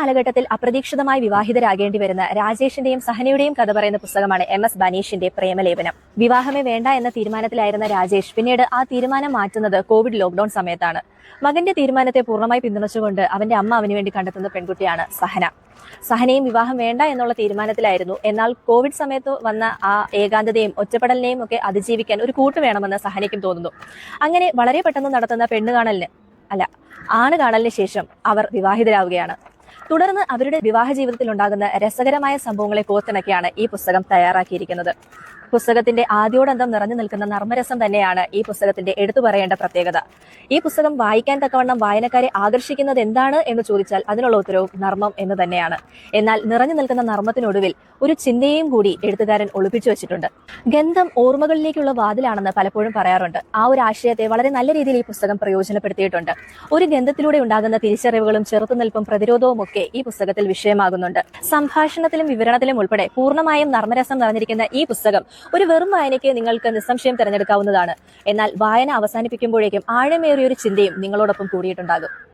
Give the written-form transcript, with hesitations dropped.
കാലഘട്ടത്തിൽ അപ്രതീക്ഷിതമായി വിവാഹിതരാകേണ്ടി വരുന്ന രാജേഷിന്റെയും സഹനയുടെയും കഥ പറയുന്ന പുസ്തകമാണ് MS ബനീഷിന്റെ പ്രേമലേപനം. വിവാഹമേ വേണ്ട എന്ന തീരുമാനത്തിലായിരുന്ന രാജേഷ് പിന്നീട് ആ തീരുമാനം മാറ്റുന്നത് കോവിഡ് ലോക്ക്ഡൌൺ സമയത്താണ്. മകന്റെ തീരുമാനത്തെ പൂർണ്ണമായി പിന്തുണച്ചുകൊണ്ട് അവന്റെ അമ്മ അവന് വേണ്ടി കണ്ടെത്തുന്ന പെൺകുട്ടിയാണ് സഹന. സഹനയും വിവാഹം വേണ്ട എന്നുള്ള തീരുമാനത്തിലായിരുന്നു. എന്നാൽ കോവിഡ് സമയത്ത് വന്ന ആ ഏകാന്തതയും ഒറ്റപ്പെടലിനെയും ഒക്കെ അതിജീവിക്കാൻ ഒരു കൂട്ട് വേണമെന്ന് സഹനയ്ക്കും തോന്നുന്നു. അങ്ങനെ വളരെ പെട്ടെന്ന് നടത്തുന്ന ആണ് കാണലിന് ശേഷം അവർ വിവാഹിതരാവുകയാണ്. തുടർന്ന് അവരുടെ വിവാഹ ജീവിതത്തിൽ ഉണ്ടാകുന്ന രസകരമായ സംഭവങ്ങളെ കോർത്തിണക്കിയാണ് ഈ പുസ്തകം തയ്യാറാക്കിയിരിക്കുന്നത്. പുസ്തകത്തിന്റെ ആദ്യോടന്തം നിറഞ്ഞു നിൽക്കുന്ന നർമ്മരസം തന്നെയാണ് ഈ പുസ്തകത്തിന്റെ എടുത്തു പറയേണ്ട പ്രത്യേകത. ഈ പുസ്തകം വായിക്കാൻ തക്കവണ്ണം വായനക്കാരെ ആകർഷിക്കുന്നത് എന്താണ് എന്ന് ചോദിച്ചാൽ അതിനുള്ള ഉത്തരവും നർമ്മം എന്ന് തന്നെയാണ്. എന്നാൽ നിറഞ്ഞു നിൽക്കുന്ന നർമ്മത്തിനൊടുവിൽ ഒരു ചിന്തയും കൂടി എഴുത്തുകാരൻ ഒളിപ്പിച്ചു വെച്ചിട്ടുണ്ട്. ഗന്ധം ഓർമ്മകളിലേക്കുള്ള വാതിലാണെന്ന് പലപ്പോഴും പറയാറുണ്ട്. ആ ഒരു ആശയത്തെ വളരെ നല്ല രീതിയിൽ ഈ പുസ്തകം പ്രയോജനപ്പെടുത്തിയിട്ടുണ്ട്. ഒരു ഗന്ധത്തിലൂടെ ഉണ്ടാകുന്ന തിരിച്ചറിവുകളും ചെറുത്തുനിൽപ്പും പ്രതിരോധവും ഒക്കെ ഈ പുസ്തകത്തിൽ വിഷയമാകുന്നുണ്ട്. സംഭാഷണത്തിലും വിവരണത്തിലും ഉൾപ്പെടെ പൂർണ്ണമായും നർമ്മരസം നിറഞ്ഞിരിക്കുന്ന ഈ പുസ്തകം ഒരു വെറും വായനയ്ക്ക് നിങ്ങൾക്ക് നിസ്സംശയം തിരഞ്ഞെടുക്കാവുന്നതാണ്. എന്നാൽ വായന അവസാനിപ്പിക്കുമ്പോഴേക്കും ആഴമേറിയൊരു ചിന്തയും നിങ്ങളോടൊപ്പം കൂടിയിട്ടുണ്ടാകും.